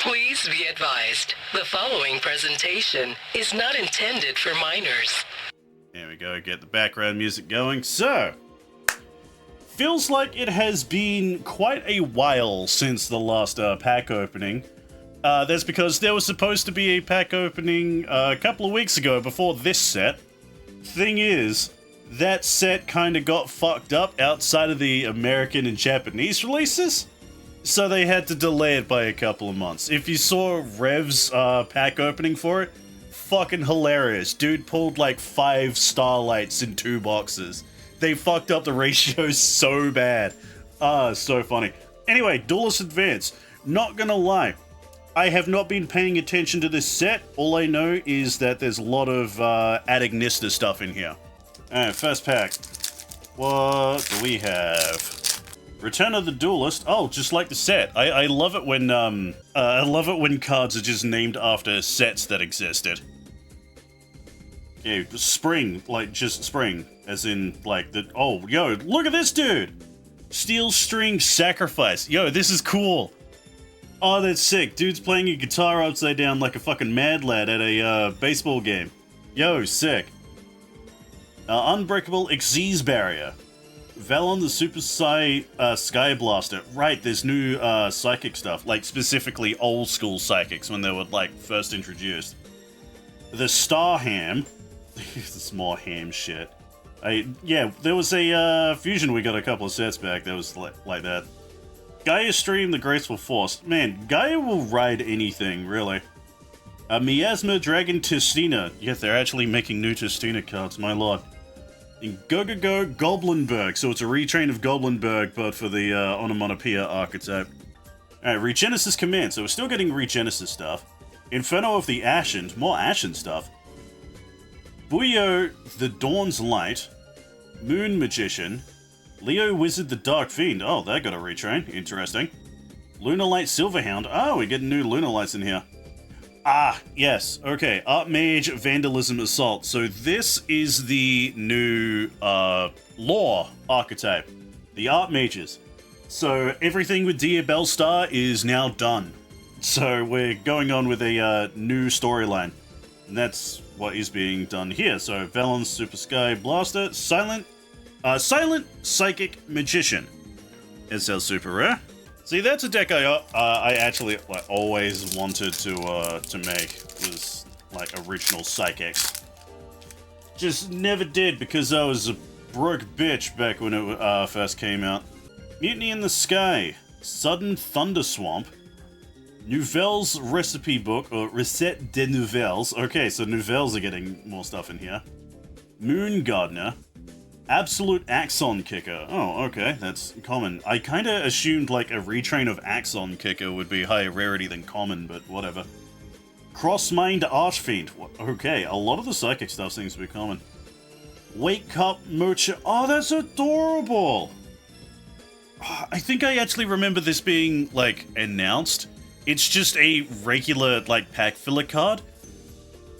Please be advised, the following presentation is not intended for minors. There we go, get the background music going. So, feels like it has been quite a while since the last pack opening. That's because there was supposed to be a pack opening a couple of weeks ago before this set. Thing is, that set kind of got fucked up outside of the American and Japanese releases, so they had to delay it by a couple of months. If you saw Rev's pack opening for it, fucking hilarious. Dude pulled like 5 starlights in 2 boxes. They fucked up the ratios so bad. So funny. Anyway, Duelist Advance. Not gonna lie, I have not been paying attention to this set. All I know is that there's a lot of Adignista stuff in here. Alright, first pack. What do we have? Return of the Duelist. Oh, just like the set. I love it when cards are just named after sets that existed. Okay, Spring, like just Spring, as in like the. Oh, yo, look at this dude. Steel String Sacrifice. Yo, this is cool. Oh, that's sick. Dude's playing a guitar upside down like a fucking mad lad at a baseball game. Yo, sick. Unbreakable Xyz Barrier. Valon the Super Sky Blaster. Right, there's new psychic stuff, like specifically old school psychics when they were like first introduced. The Star Ham. This more ham shit. Yeah, there was a fusion we got a couple of sets back that was like that. Gaia Stream the Graceful Force. Man, Gaia will ride anything, really. Miasma Dragon Testina. Yeah, they're actually making new Testina cards, my lord. In Go Goblinberg, so it's a retrain of Goblinberg, but for the Onomatopoeia archetype. Alright, Regenesis Command, so we're still getting Regenesis stuff. Inferno of the Ashen, more Ashen stuff. Buyo the Dawn's Light. Moon Magician. Leo Wizard the Dark Fiend, oh, that got a retrain, interesting. Lunalight Silverhound, oh, we're getting new Lunalights in here. Ah, yes, okay, Archmage Vandalism Assault. So this is the new, Law archetype. The Archmages. So everything with Dia Bellstar is now done. So we're going on with a, new storyline. And that's what is being done here. So Valon's Super Sky Blaster, Silent Psychic Magician. It's our super rare. See, that's a deck I actually like always wanted to make, was like original Psychics. Just never did because I was a broke bitch back when it first came out. Mutiny in the Sky, Sudden Thunder Swamp, Nouvelle's Recipe Book, or Recette des Nouvelles. Okay, so Nouvelles are getting more stuff in here. Moon Gardener. Absolute Axon Kicker. Oh, okay, that's common. I kinda assumed like a retrain of Axon Kicker would be higher rarity than common, but whatever. Crossmind Archfiend. Okay, a lot of the psychic stuff seems to be common. Wake Cup Merchant. Oh, that's adorable! I think I actually remember this being, like, announced. It's just a regular, like, pack filler card.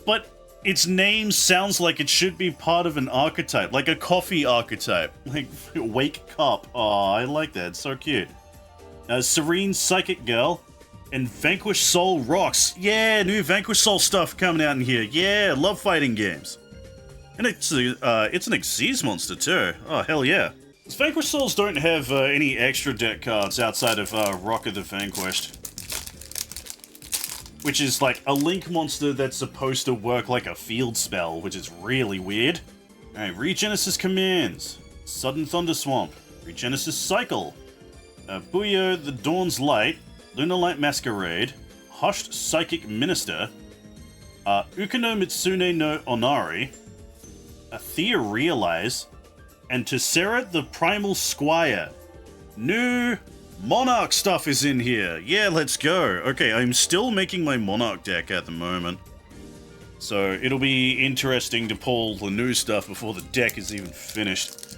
But its name sounds like it should be part of an archetype, like a coffee archetype. Like, Wake Cup. Oh, I like that. It's so cute. Serene Psychic Girl and Vanquish Soul Rocks. Yeah, new Vanquish Soul stuff coming out in here. Yeah, love fighting games. And it's an Xyz monster too. Oh, hell yeah. Vanquish Souls don't have any extra deck cards outside of Rock of the Vanquished. Which is like a link monster that's supposed to work like a field spell, which is really weird. Alright, Regenesis Commands. Sudden Thunder Swamp. Regenesis Cycle. Buyo the Dawn's Light. Lunalight Masquerade. Hushed Psychic Minister. Ukano Mitsune no Onari. Thea Realize. And Tessera the Primal Squire. New Monarch stuff is in here. Yeah, let's go. Okay, I'm still making my Monarch deck at the moment. So it'll be interesting to pull the new stuff before the deck is even finished.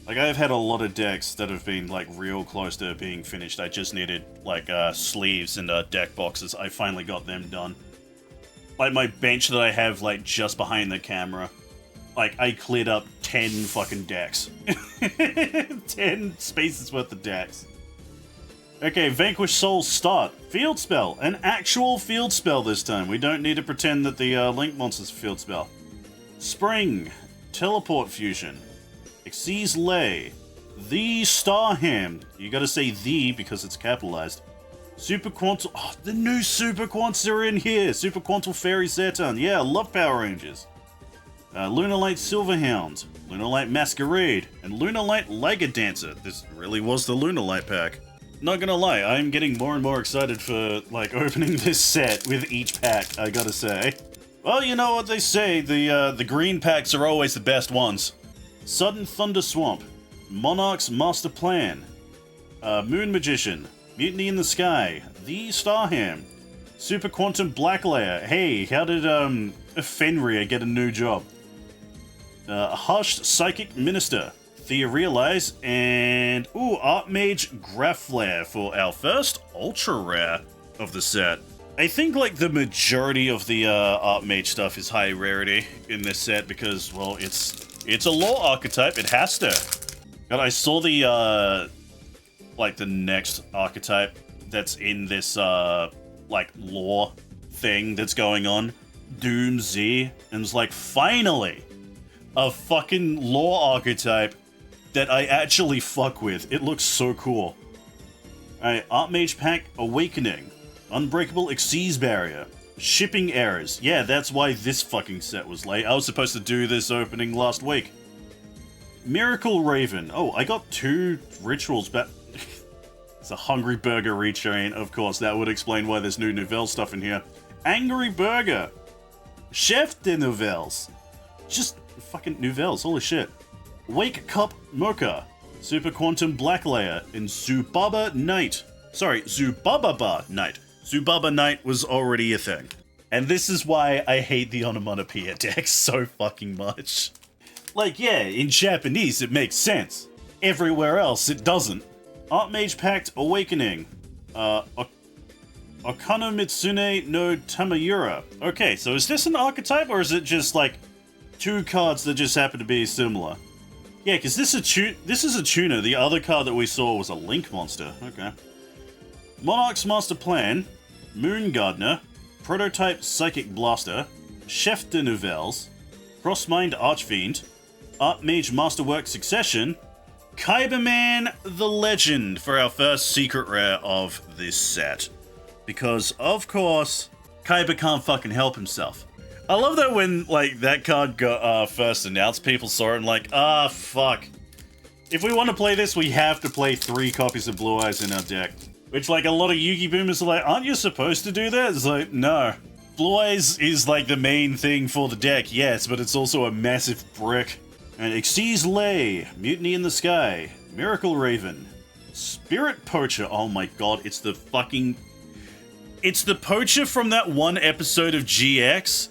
Like, I've had a lot of decks that have been, like, real close to being finished. I just needed, like, sleeves and deck boxes. I finally got them done. Like, my bench that I have, like, just behind the camera. Like, I cleared up 10 fucking decks. 10 spaces worth of decks. Okay, Vanquish Soul start. Field spell. An actual field spell this time. We don't need to pretend that the Link monster's a field spell. Spring. Teleport fusion. Xyz Lay. The Starham. You gotta say the because it's capitalized. Super Quantal. Oh, the new Super Quants are in here. Super Quantal Fairy Zeton. Yeah, I love Power Rangers. Lunarlight Silverhound. Lunarlight Masquerade. And Lunarlight Liger Dancer. This really was the Lunarlight pack. Not gonna lie, I'm getting more and more excited for, like, opening this set with each pack, I gotta say. Well, you know what they say, the green packs are always the best ones. Sudden Thunder Swamp. Monarch's Master Plan. Moon Magician. Mutiny in the Sky. The Starham. Super Quantum Black Layer. Hey, how did, Fenrir get a new job? Hushed Psychic Minister. Thea Realize, and Archmage Graphlare for our first ultra rare of the set. I think like the majority of the Archmage stuff is high rarity in this set because, well, it's a lore archetype. It has to. God, I saw the like the next archetype that's in this like lore thing that's going on, Doom Z, and it's like finally a fucking lore archetype that I actually fuck with. It looks so cool. Alright, Archmage Pack Awakening. Unbreakable Xyz Barrier. Shipping Errors. Yeah, that's why this fucking set was late. I was supposed to do this opening last week. Miracle Raven. Oh, I got 2 rituals back. It's a Hungry Burger retrain. Of course, that would explain why there's new Nouvelle stuff in here. Angry Burger. Chef de Nouvelles. Just fucking Nouvelles, holy shit. Wake Cup Mocha, Super Quantum Black Layer, and Zubaba Knight. Sorry, Zubaba Knight. Zubaba Knight was already a thing. And this is why I hate the onomatopoeia deck so fucking much. Like, yeah, in Japanese it makes sense. Everywhere else it doesn't. Archmage Pact Awakening. Okano Mitsune no Tamayura. Okay, so is this an archetype or is it just like 2 cards that just happen to be similar? Yeah, because this is a tuner. The other card that we saw was a Link monster. Okay. Monarch's Master Plan, Moon Gardener, Prototype Psychic Blaster, Chef de Nouvelles, Crossmind Archfiend, Archmage Masterwork Succession, Kyberman the Legend for our first secret rare of this set. Because, of course, Kyber can't fucking help himself. I love that when, like, that card got first announced, people saw it and like, fuck. If we want to play this, we have to play 3 copies of Blue Eyes in our deck. Which, like, a lot of Yugi boomers are like, aren't you supposed to do that? It's like, no. Blue Eyes is, like, the main thing for the deck, yes, but it's also a massive brick. And Xyz Lay, Mutiny in the Sky, Miracle Raven, Spirit Poacher, oh my god, it's the fucking... It's the Poacher from that one episode of GX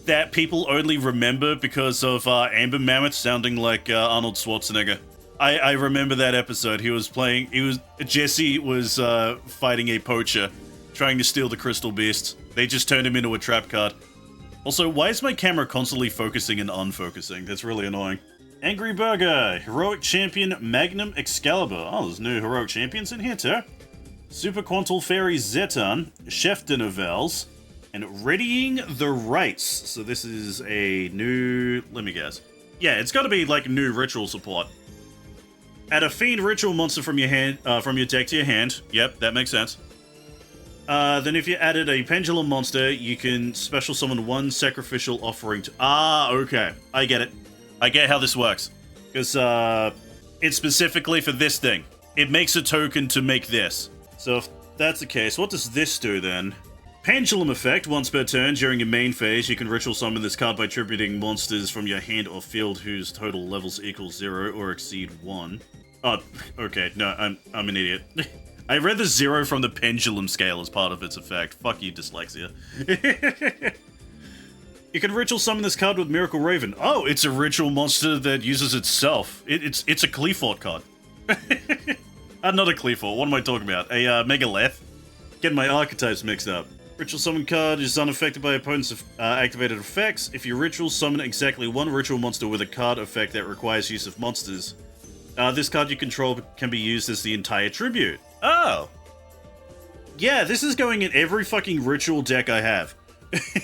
that people only remember because of Amber Mammoth sounding like Arnold Schwarzenegger. I remember that episode. Jesse was fighting a poacher, trying to steal the Crystal Beast. They just turned him into a trap card. Also, why is my camera constantly focusing and unfocusing? That's really annoying. Angry Burger, Heroic Champion Magnum Excalibur. Oh, there's new Heroic Champions in here too. Super Quantal Fairy Zeton, Chef de Nouvelles, and Readying the Rites. So this is a new... let me guess. Yeah, it's got to be like new ritual support. Add a Fiend Ritual monster from your hand, from your deck to your hand. Yep, that makes sense. Then if you added a Pendulum monster, you can special summon 1 Sacrificial Offering to... Ah, okay. I get it. I get how this works. Because, it's specifically for this thing. It makes a token to make this. So if that's the case, what does this do then? Pendulum effect, once per turn during your main phase, you can ritual summon this card by attributing monsters from your hand or field whose total levels equals 0 or exceed 1. Oh, okay, no, I'm an idiot. I read the 0 from the pendulum scale as part of its effect. Fuck you, dyslexia. You can ritual summon this card with Miracle Raven. Oh, it's a ritual monster that uses itself. It's a Cleafort card. Not a Cleafort, what am I talking about? A Megalith? Getting my archetypes mixed up. Ritual summon card is unaffected by opponent's activated effects. If you ritual summon exactly 1 ritual monster with a card effect that requires use of monsters, this card you control can be used as the entire tribute. Oh! Yeah, this is going in every fucking ritual deck I have.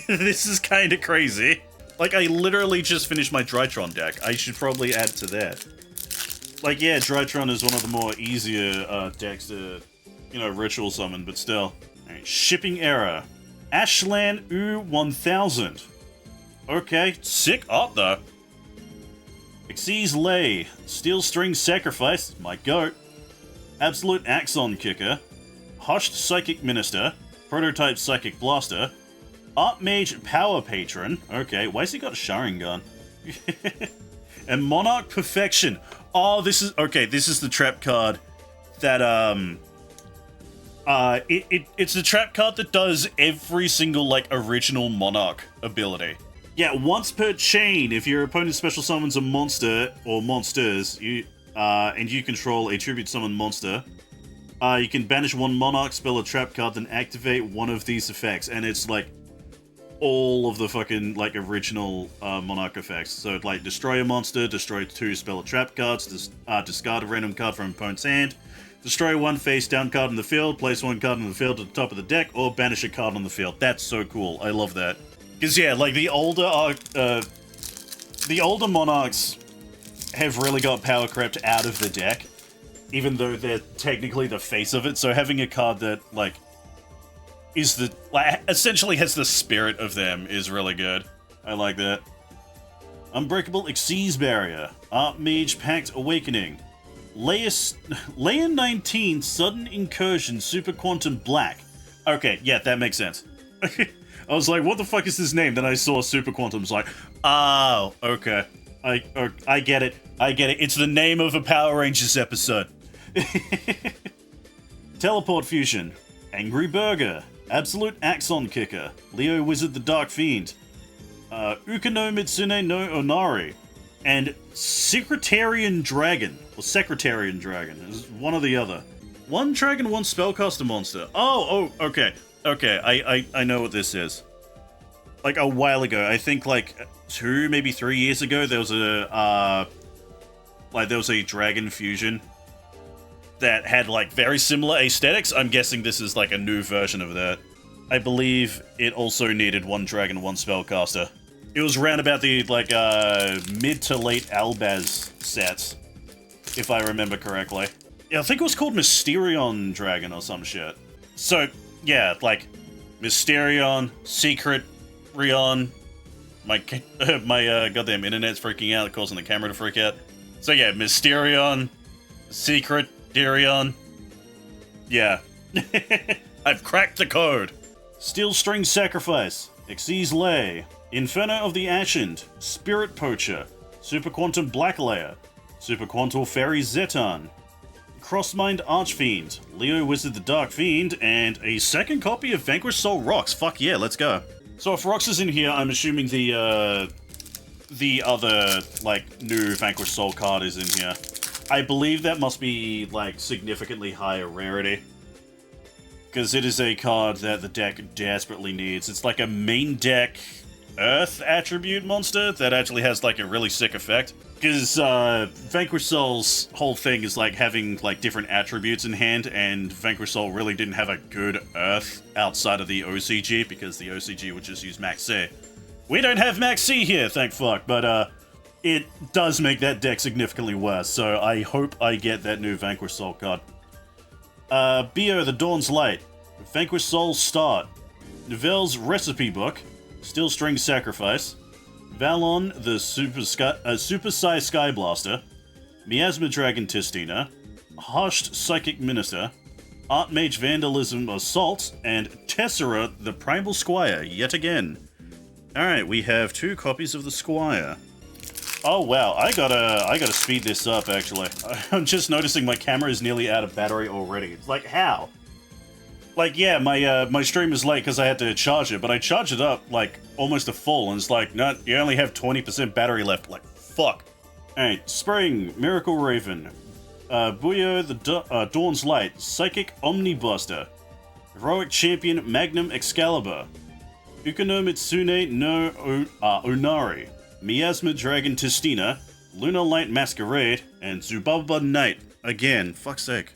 This is kind of crazy. Like, I literally just finished my Drytron deck. I should probably add to that. Like, yeah, Drytron is one of the more easier decks to, you know, ritual summon, but still. Alright, shipping error. Ashlan U1000. Okay, sick art though. Xyz Lay. Steel String Sacrifice, my goat. Absolute Axon Kicker. Hushed Psychic Minister. Prototype Psychic Blaster. Archmage Power Patron. Okay, why has he got a Sharingan? And Monarch Perfection. Oh, this is... Okay, this is the trap card that, it's the trap card that does every single, like, original Monarch ability. Yeah, once per chain, if your opponent special summons a monster or monsters, and you control a tribute summon monster, you can banish one Monarch spell or trap card, then activate one of these effects. And it's like all of the fucking like original Monarch effects. So like destroy a monster, destroy 2 spell or trap cards, discard a random card from opponent's hand, destroy 1 face down card in the field, place 1 card on the field at the top of the deck, or banish a card on the field. That's so cool. I love that. Because yeah, like the older Monarchs have really got power crept out of the deck, even though they're technically the face of it. So having a card that like is the like essentially has the spirit of them is really good. I like that. Unbreakable Xyz Barrier, Archmage Pact Awakening, Layer 19 Sudden Incursion Super Quantum Black. Okay, yeah, that makes sense. I was like, what the fuck is this name? Then I saw Super Quantum's like, oh, okay. I get it. I get it. It's the name of a Power Rangers episode. Teleport Fusion, Angry Burger, Absolute Axon Kicker, Leo Wizard the Dark Fiend, Ukano Mitsune no Onari, and Secretarian Dragon, or Secretarian Dragon, is one or the other. 1 dragon, 1 spellcaster monster. Oh, okay. Okay, I know what this is. Like, a while ago, I think, like, 2, maybe 3 years ago, there was a Dragon Fusion that had, like, very similar aesthetics. I'm guessing this is, like, a new version of that. I believe it also needed 1 dragon, 1 spellcaster. It was round about the, like, mid to late Albaz sets, if I remember correctly. Yeah, I think it was called Mysterion Dragon or some shit. So... yeah, like, Mysterion, Secret, Rion, my goddamn internet's freaking out, causing the camera to freak out. So yeah, Mysterion, Secret, Darion. Yeah. I've cracked the code. Steel String Sacrifice, Xyz Lay, Inferno of the Ascend, Spirit Poacher, Super Quantum Black Layer, Super Quantum Fairy Zetan, Crossmind Archfiend, Leo Wizard the Dark Fiend, and a second copy of Vanquished Soul Rox. Fuck yeah, let's go. So if Rox is in here, I'm assuming the other, like, new Vanquished Soul card is in here. I believe that must be, like, significantly higher rarity. Because it is a card that the deck desperately needs. It's like a main deck Earth attribute monster that actually has, like, a really sick effect. Because Vanquished Soul's whole thing is like having like different attributes in hand, and Vanquished Soul really didn't have a good Earth outside of the OCG, because the OCG would just use Max C. We don't have Max C here, thank fuck, but it does make that deck significantly worse, so I hope I get that new Vanquished Soul card. Bio the Dawn's Light, Vanquished Soul Start, Nivelle's Recipe Book, Steel String Sacrifice, Valon, the Super Sai Sky Blaster, Miasma Dragon Tistina, Hushed Psychic Minister, Archmage Vandalism Assault, and Tessera, the Primal Squire, yet again. Alright, we have 2 copies of the Squire. Oh wow, I gotta speed this up, actually. I'm just noticing my camera is nearly out of battery already. It's like, how? Like, yeah, my stream is late because I had to charge it, but I charged it up, like, almost to full, and it's like, no, you only have 20% battery left. Like, fuck. Alright, Spring, Miracle Raven, Buyo, the Dawn's Light, Psychic Omnibuster, Heroic Champion Magnum Excalibur, Ukano Mitsune no Onari, Miasma Dragon Tistina, Lunar Light Masquerade, and Zubaba Knight. Again, fuck's sake.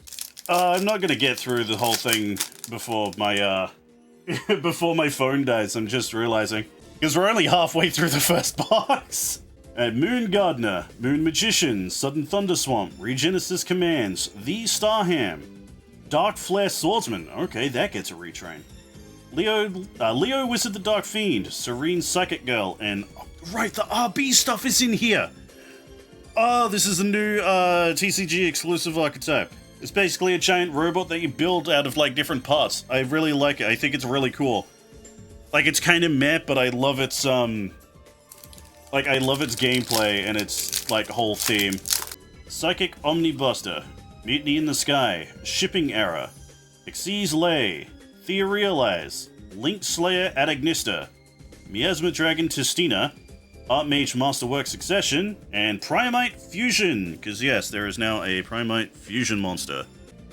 I'm not gonna get through the whole thing before my before my phone dies. I'm just realizing because we're only halfway through the first box. Moon Gardener, Moon Magician, Sudden Thunder Swamp, Regenesis Commands, The Starham, Dark Flare Swordsman. Okay, that gets a retrain. Leo Wizard the Dark Fiend, Serene Psychic Girl, and right, the RB stuff is in here. Oh, this is a new TCG exclusive archetype. It's basically a giant robot that you build out of like different parts. I really like it. I think it's really cool. Like, it's kind of meh, but I love its I love its gameplay and its like whole theme. Psychic Omnibuster, Mutiny in the Sky, Shipping Error, Xyz Lay, Theorealize, Link Slayer Adagnista, Miasma Dragon Testina, Archmage Masterwork Succession, and Primite Fusion, because yes, there is now a Primite Fusion monster.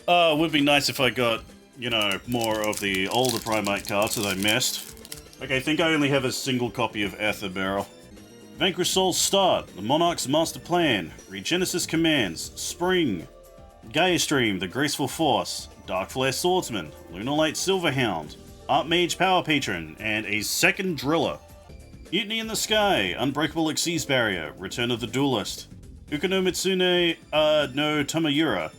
It would be nice if I got, you know, more of the older Primite cards that I missed. Like, I think I only have a single copy of Aether Barrel. Vanquish Soul's Start, The Monarch's Master Plan, Regenesis Commands, Spring, Gaia Stream, The Graceful Force, Dark Flare Swordsman, Lunalight Silverhound, Archmage Power Patron, and a second Driller. Mutiny in the Sky, Unbreakable Xyz Barrier, Return of the Duelist, Ukano Mitsune no Tamayura,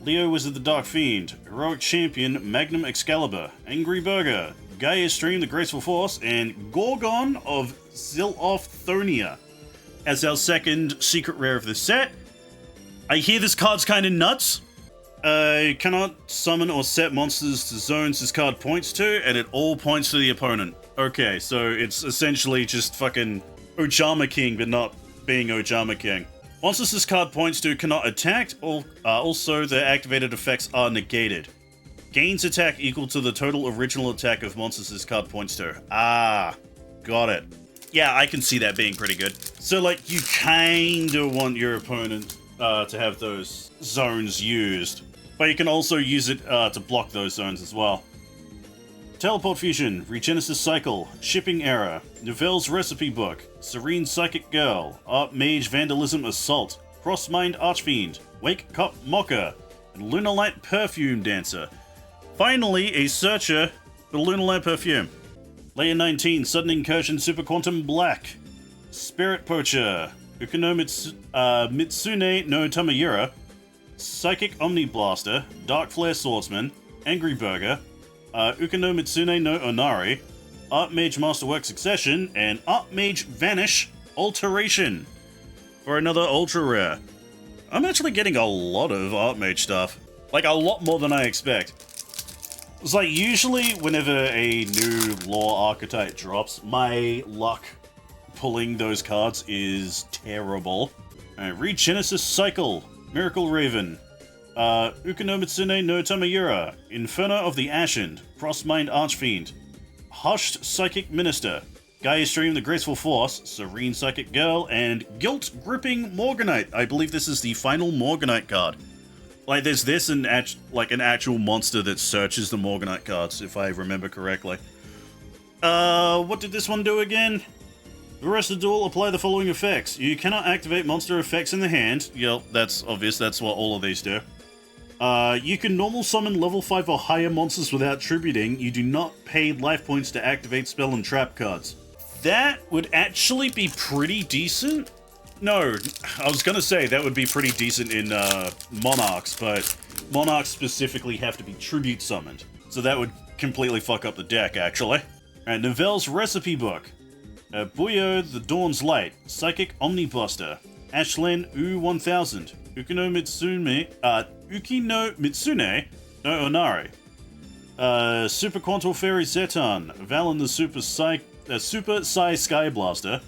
Leo Wizard the Dark Fiend, Heroic Champion, Magnum Excalibur, Angry Burger, Gaia Stream, The Graceful Force, and Gorgon of Zilophthonia as our second secret rare of the set. I hear this card's kind of nuts. Cannot summon or set monsters to zones this card points to, and it all points to the opponent. Okay, so it's essentially just fucking Ojama King, but not being Ojama King. Monsters this card points to cannot attack, also their activated effects are negated. Gains attack equal to the total original attack of monsters this card points to. Ah, got it. Yeah, I can see that being pretty good. So, like, you kinda want your opponent to have those zones used, but you can also use it to block those zones as well. Teleport Fusion, Regenesis Cycle, Shipping Error, Novelle's Recipe Book, Serene Psychic Girl, Archmage Vandalism Assault, Crossmind Archfiend, Wake Cop Mocker, and Lunalight Perfume Dancer. Finally, a searcher for Lunalight Perfume. Layer 19, Sudden Incursion Super Quantum Black, Spirit Poacher, Ukano Mitsune no Tamayura, Psychic Omniblaster, Dark Flare Swordsman, Angry Burger, Ukano Mitsune no Onari, Archmage Masterwork Succession, and Archmage Vanish Alteration for another ultra rare. I'm actually getting a lot of Archmage stuff. Like, a lot more than I expect. It's like, usually whenever a new lore archetype drops, my luck pulling those cards is terrible. Regenesis Cycle, Miracle Raven, Ukano Mitsune no Tamayura, Inferno of the Ashen, Crossmind Archfiend, Hushed Psychic Minister, Gaia Stream the Graceful Force, Serene Psychic Girl, and Guilt Gripping Morganite. I believe this is the final Morganite card. Like, there's this and an actual monster that searches the Morganite cards, if I remember correctly. What did this one do again? The rest of the duel, apply the following effects. You cannot activate monster effects in the hand. Yep, that's obvious, that's what all of these do. You can normal summon level 5 or higher monsters without tributing. You do not pay life points to activate spell and trap cards. That would actually be pretty decent. No, I was gonna say that would be pretty decent in Monarchs, but Monarchs specifically have to be tribute summoned. So that would completely fuck up the deck, actually. Alright, Novelle's Recipe Book. Buyo the Dawn's Light, Psychic Omnibuster, Ashlen U1000, Ukino Mitsune no Onari, Super Quantal Fairy Zetan, Valen the Super Psy Skyblaster,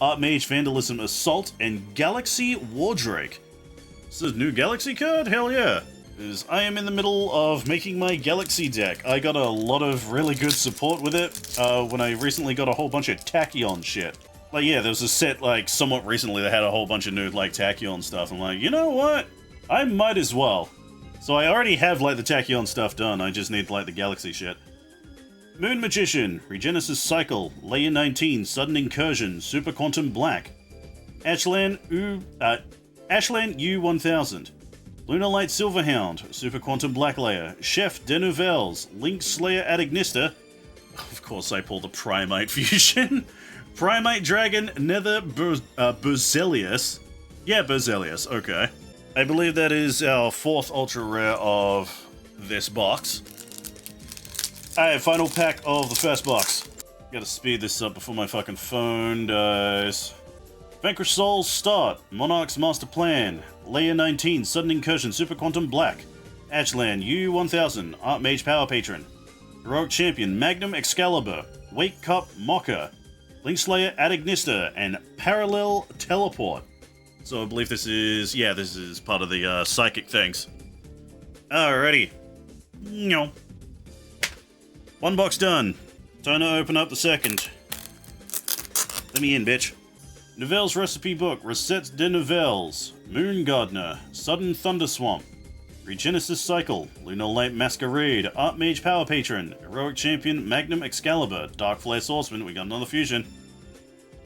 Archmage Vandalism Assault, and Galaxy Wardrake. This is a new Galaxy card? Hell yeah! I am in the middle of making my Galaxy deck. I got a lot of really good support with it when I recently got a whole bunch of Tachyon shit. Like, yeah, there was a set, like, somewhat recently that had a whole bunch of new, like, Tachyon stuff. I'm like, you know what? I might as well. So I already have, like, the Tachyon stuff done. I just need, like, the Galaxy shit. Moon Magician, Regenesis Cycle, Layer 19, Sudden Incursion, Super Quantum Black, Ashlan U1000, Lunar Light Silverhound, Super Quantum Blacklayer, Chef de Nouvelles, Link Slayer Adignista. Of course, I pulled the Primite fusion. Primite Dragon Nether Berzelius. Yeah, Berzelius, okay. I believe that is our 4th ultra rare of this box. Alright, final pack of the first box. Gotta speed this up before my fucking phone dies. Vanquish Souls Start, Monarch's Master Plan, Layer 19, Sudden Incursion, Super Quantum Black, Ashland, U1000, Archmage Power Patron, Heroic Champion, Magnum Excalibur, Wake Cup Mocker, Linkslayer Adignista, and Parallel Teleport. So I believe this is, yeah, this is part of the psychic things. Alrighty. No. One box done. Time to open up the second. Let me in, bitch. Nouvelles Recipe Book, Recettes de Nouvelles, Moon Gardener, Sudden Thunder Swamp, Regenesis Cycle, Lunar Light Masquerade, Archmage Power Patron, Heroic Champion, Magnum Excalibur, Dark Flare Swordsman, we got another fusion.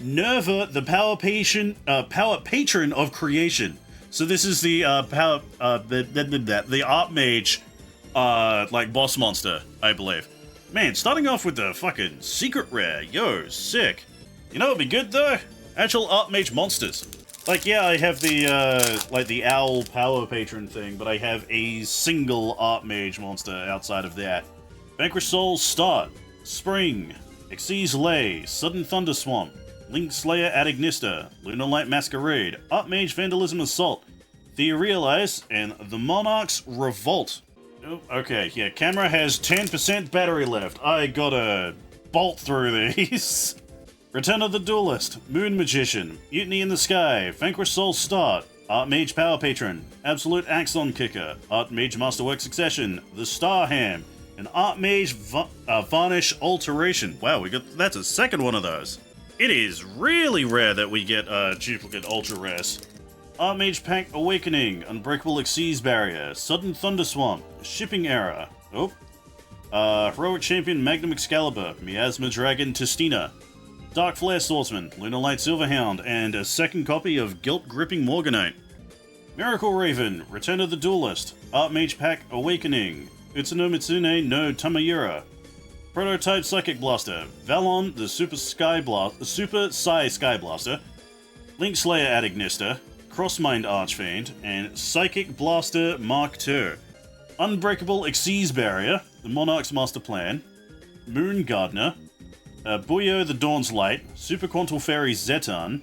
Nerva, the Power Patron of Creation. So this is the the Archmage, like boss monster, I believe. Man, starting off with the fucking secret rare, yo, sick. You know what'd be good though? Actual Archmage monsters. Like, yeah, I have the, like the Owl Power Patron thing, but I have a single Archmage monster outside of that. Vanquish Souls Start, Spring, Xyz Lay, Sudden Thunder Swamp, Link Slayer Adignista, Lunar Light Masquerade, Archmage Vandalism Assault, Theorealize, and the Monarch's Revolt. Oh, okay, yeah, camera has 10% battery left. I gotta bolt through these. Return of the Duelist, Moon Magician, Mutiny in the Sky, Vanquish Soul Start, Archmage Power Patron, Absolute Axon Kicker, Archmage Masterwork Succession, The Star Ham, and Archmage Varnish Alteration. Wow, that's a second one of those. It is really rare that we get duplicate ultra rares. Archmage Pack Awakening, Unbreakable Xyz Barrier, Sudden Thunder Swamp, Shipping Error. Oh. Heroic Champion Magnum Excalibur, Miasma Dragon Testina, Dark Flare Swordsman, Lunar Light Silverhound, and a second copy of Guilt Gripping Morganite. Miracle Raven, Return of the Duelist, Archmage Pack Awakening, Utsuno Mitsune no Tamayura, Prototype Psychic Blaster, Valon the Super Psy Sky Blaster, Link Slayer Adignista, Crossmind Archfiend, and Psychic Blaster Mark II. Unbreakable Xyz Barrier, the Monarch's Master Plan, Moon Gardener, Buyo the Dawn's Light, Super Quantum Fairy Zetan,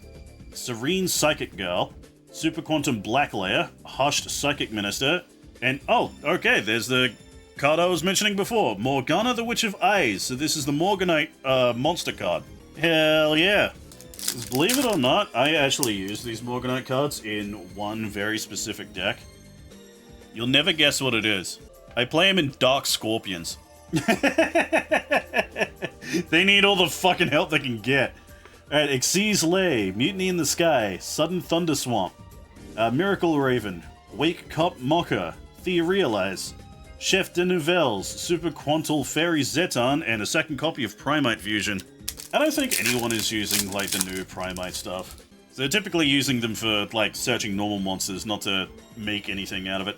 Serene Psychic Girl, Super Quantum Blacklayer, Hushed Psychic Minister, and oh, okay, there's the card I was mentioning before, Morgana the Witch of Eyes. So this is the Morganite monster card. Hell yeah. Believe it or not, I actually use these Morganite cards in one very specific deck. You'll never guess what it is. I play them in Dark Scorpions. They need all the fucking help they can get. Alright, Xyz Lay, Mutiny in the Sky, Sudden Thunder Swamp, Miracle Raven, Wake Cup Mocker, Theorealize, Chef de Nouvelles, Super Quantal Fairy Zetan, and a second copy of Primite Fusion. I don't think anyone is using, like, the new Primite stuff. So they're typically using them for, like, searching normal monsters, not to make anything out of it.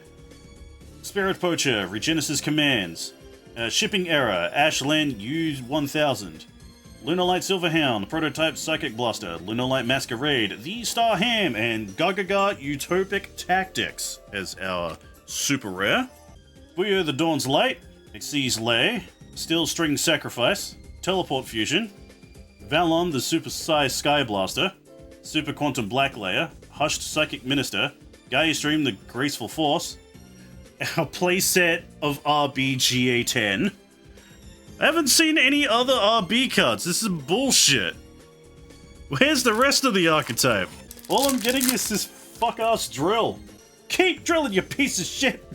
Spirit Poacher, Regenesis Commands, Shipping Error, Ashland U1000, Lunar Light Silverhound, Prototype Psychic Blaster, Lunar Light Masquerade, The Star Ham, and Gagaga Utopic Tactics as our super rare. Buyo the Dawn's Light, Xyz Lay, Steel String Sacrifice, Teleport Fusion, Valon the Super Psy Sky Blaster, Super Quantum Blacklayer, Hushed Psychic Minister, Gaia Stream the Graceful Force, our playset of RBGA10. I haven't seen any other RB cards. This is bullshit. Where's the rest of the archetype? All I'm getting is this fuck-ass drill. Keep drilling, you piece of shit.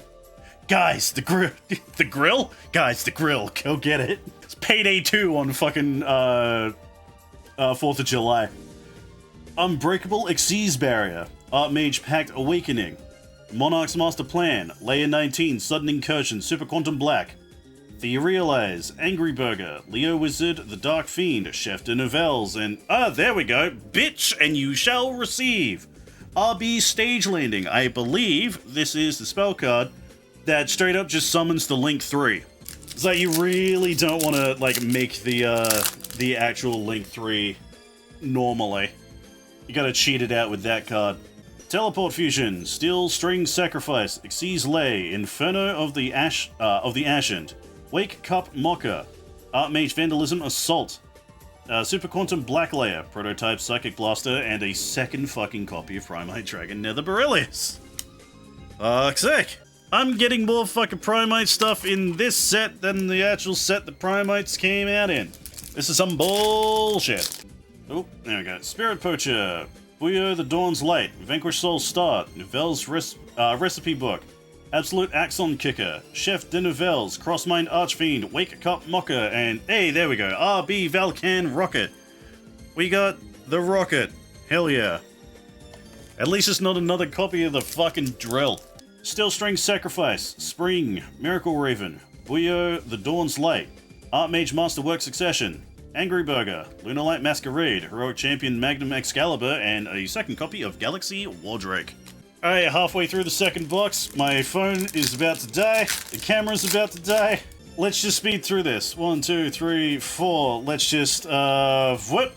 Guys, the grill. The grill? Guys, the grill. Go get it. It's Payday 2 on fucking 4th of July. Unbreakable Xyz Barrier, Archmage Pact Awakening, Monarch's Master Plan, Layer 19, Sudden Incursion, Super Quantum Black, Theorealize, Angry Burger, Leo Wizard, The Dark Fiend, Chef de Nouvelles, and there we go, Bitch and You Shall Receive, RB Stage Landing. I believe this is the spell card that straight up just summons the Link 3. It's like you really don't want to like make the actual Link 3 normally. You gotta cheat it out with that card. Teleport Fusion, Steel String Sacrifice, Xyz Lay, Inferno of the Ascend, Wake Cup Mocker, Archmage Vandalism Assault, Super Quantum Black Layer, Prototype Psychic Blaster, and a second fucking copy of Primite Dragon Nether Beryllius. Fuck's sake. I'm getting more fucking Primite stuff in this set than the actual set the Primites came out in. This is some bullshit. Oh, there we go. Spirit Poacher, Buyo the Dawn's Light, Vanquish Soul's Start, Novelle's Recipe Book, Absolute Axon Kicker, Chef de Novelle's Crossmind Archfiend, Wake Cup Mocker, and hey, there we go, RB Valkan Rocket. We got the Rocket. Hell yeah. At least it's not another copy of the fucking drill. Steel String Sacrifice, Spring, Miracle Raven, Buyo the Dawn's Light, Archmage Masterwork Succession, Angry Burger, Lunalight Masquerade, Heroic Champion Magnum Excalibur, and a second copy of Galaxy Wardrake. Alright, halfway through the second box, my phone is about to die, the camera's about to die. Let's just speed through this. 1, 2, 3, 4, let's just, whoop.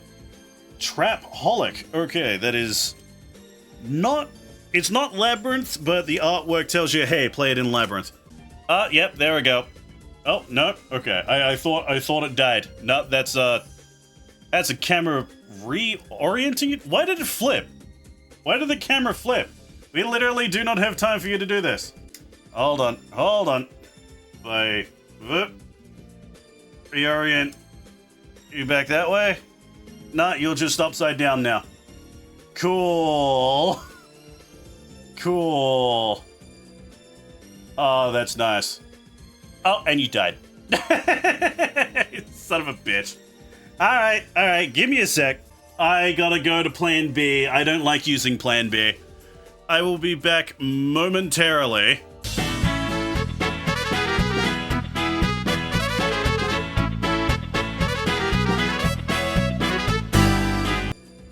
Trap-holic. Okay, that is not, it's not Labyrinth, but the artwork tells you, hey, play it in Labyrinth. Yep, there we go. Oh, no, okay, I thought it died. No, that's a camera reorienting it? Why did it flip? Why did the camera flip? We literally do not have time for you to do this. Hold on. Wait, whoop. Reorient. You back that way? Nah, you're just upside down now. Cool. Cool. Oh, that's nice. Oh, and you died. Son of a bitch. Alright, give me a sec. I gotta go to Plan B. I don't like using Plan B. I will be back momentarily.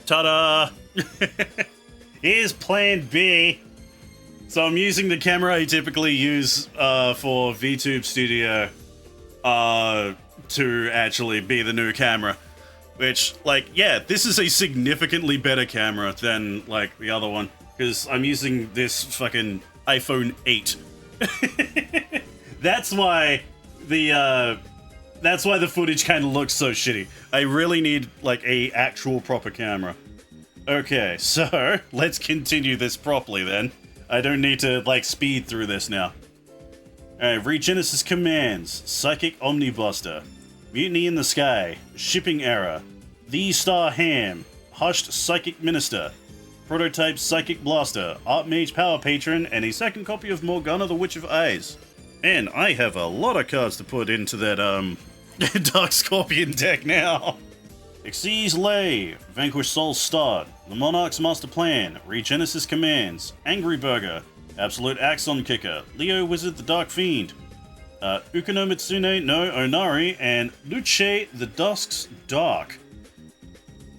Ta-da! Here's Plan B. So I'm using the camera I typically use for VTube Studio to actually be the new camera. Which, like, yeah, this is a significantly better camera than, like, the other one. Because I'm using this fucking iPhone 8. That's why the footage kind of looks so shitty. I really need, like, a actual proper camera. Okay, so, let's continue this properly then. I don't need to, like, speed through this now. Alright, Regenesis Commands, Psychic Omnibuster, Mutiny in the Sky, Shipping Error, The Star Ham, Hushed Psychic Minister, Prototype Psychic Blaster, Archmage Power Patron, and a second copy of Morgana the Witch of Eyes. And I have a lot of cards to put into that, Dark Scorpion deck now. Xyz Lay, Vanquish Soul's Start, The Monarch's Master Plan, Regenesis Commands, Angry Burger, Absolute Axon Kicker, Leo Wizard the Dark Fiend, Ukano Mitsune no Onari, and Luce the Dusk's Dark.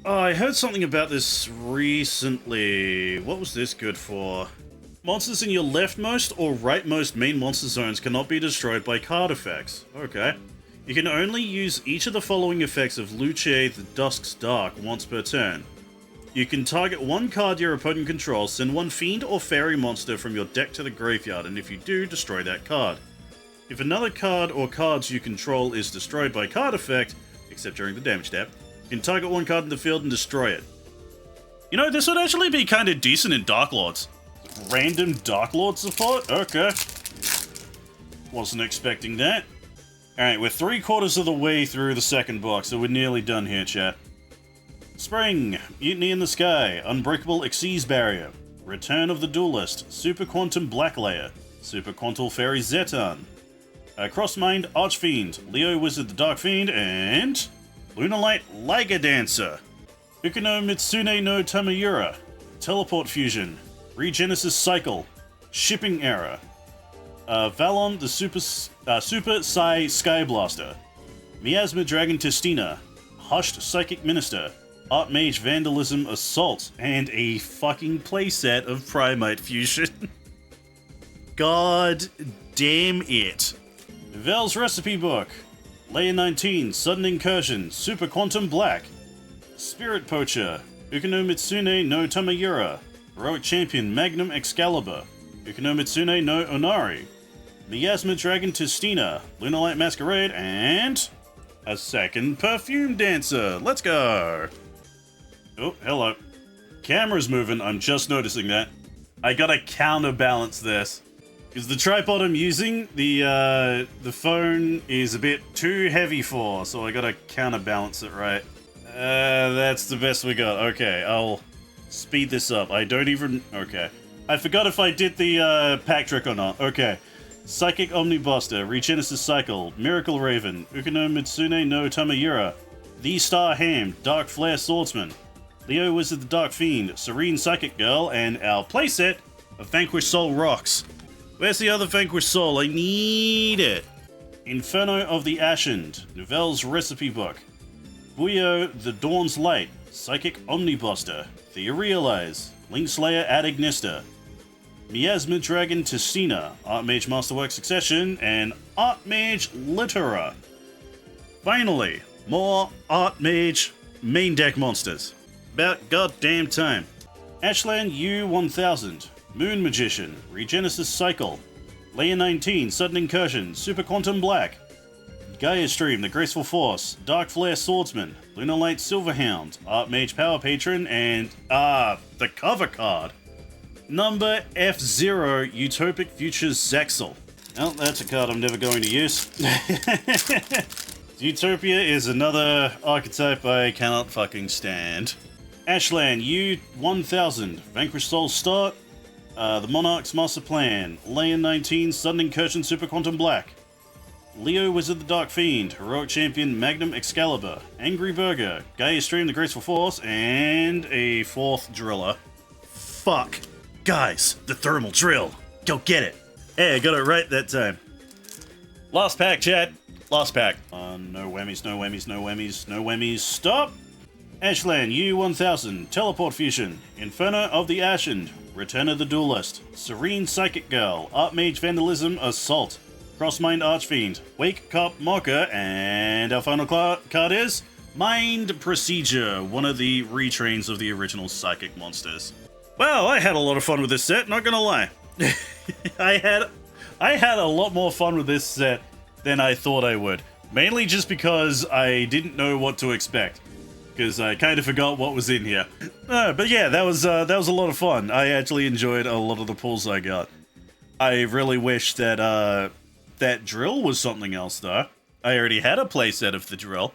Oh, I heard something about this recently. What was this good for? Monsters in your leftmost or rightmost main monster zones cannot be destroyed by card effects. Okay. You can only use each of the following effects of Luce the Dusk's Dark once per turn. You can target one card your opponent controls, send one fiend or fairy monster from your deck to the graveyard, and if you do, destroy that card. If another card or cards you control is destroyed by card effect, except during the damage step, you can target one card in the field and destroy it. You know, this would actually be kind of decent in Dark Lords. Random Dark Lord support? Okay. Wasn't expecting that. Alright, we're 3/4 of the way through the second box, so we're nearly done here, chat. Spring, Mutiny in the Sky, Unbreakable Xyz Barrier, Return of the Duelist, Super Quantum Black Layer, Super Quantal Fairy Zetan, Crossmind Archfiend, Leo Wizard the Dark Fiend, and Lunalight Liger Dancer, Ukano Mitsune no Tamayura, Teleport Fusion, Regenesis Cycle, Shipping Error, Valon the Super Psy Sky Blaster, Miasma Dragon Testina, Hushed Psychic Minister, Archmage Vandalism Assault, and a fucking playset of Primate Fusion. God damn it. Vel's Recipe Book. Layer 19, Sudden Incursion, Super Quantum Black. Spirit Poacher, Ukonomitsune no Tamayura. Heroic Champion Magnum Excalibur. Ukonomitsune no Onari. Miasma Dragon Tistina, Lunalight Masquerade, and a second Perfume Dancer. Let's go! Oh, hello. Camera's moving, I'm just noticing that. I gotta counterbalance this. Because the tripod I'm using, the phone is a bit too heavy for, so I gotta counterbalance it right. That's the best we got. Okay, I'll speed this up. I don't even... Okay. I forgot if I did the pack trick or not. Okay. Psychic Omnibuster, Regenesis Cycle, Miracle Raven, Ukonomitsune no Tamayura, The Star Ham, Dark Flare Swordsman, Leo Wizard the Dark Fiend, Serene Psychic Girl, and our playset of Vanquished Soul Rocks. Where's the other Vanquished Soul? I need it! Inferno of the Ashened, Nouvelle's Recipe Book, Buyo the Dawn's Light, Psychic Omnibuster, Theorealize, Linkslayer Ad Ignista, Miasma Dragon Tistina, Archmage Masterwork Succession, and Archmage Littera. Finally, more Archmage main deck monsters. About goddamn time. Ashland U1000, Moon Magician, Regenesis Cycle, Layer 19, Sudden Incursion, Super Quantum Black, Gaia Stream, The Graceful Force, Dark Flare Swordsman, Lunalight Silverhound, Archmage Power Patron, and, the cover card. Number F0, Utopic Futures Zaxel. Well, that's a card I'm never going to use. Utopia is another archetype I cannot fucking stand. Ashland U1000, Vanquished Soul Start, the Monarch's Master Plan, Layer 19, Sudden Incursion Super Quantum Black, Leo Wizard the Dark Fiend, Heroic Champion Magnum Excalibur, Angry Burger, Gaia Stream the Graceful Force, and a fourth Driller. Fuck. Guys, the Thermal Drill. Go get it. Hey, I got it right that time. Last pack, chat. Last pack. No whammies, no whammies, no whammies, no whammies. Stop! Ashland U1000, Teleport Fusion, Inferno of the Ashened, Return of the Duelist, Serene Psychic Girl, Archmage Vandalism Assault, Crossmind Archfiend, Wake Cop Mocker, and our final card is Mind Procedure, one of the retrains of the original Psychic monsters. Well, I had a lot of fun with this set, not gonna lie. I had a lot more fun with this set than I thought I would. Mainly just because I didn't know what to expect. Because I kind of forgot what was in here. But yeah, that was a lot of fun. I actually enjoyed a lot of the pulls I got. I really wish that that drill was something else though. I already had a playset of the drill.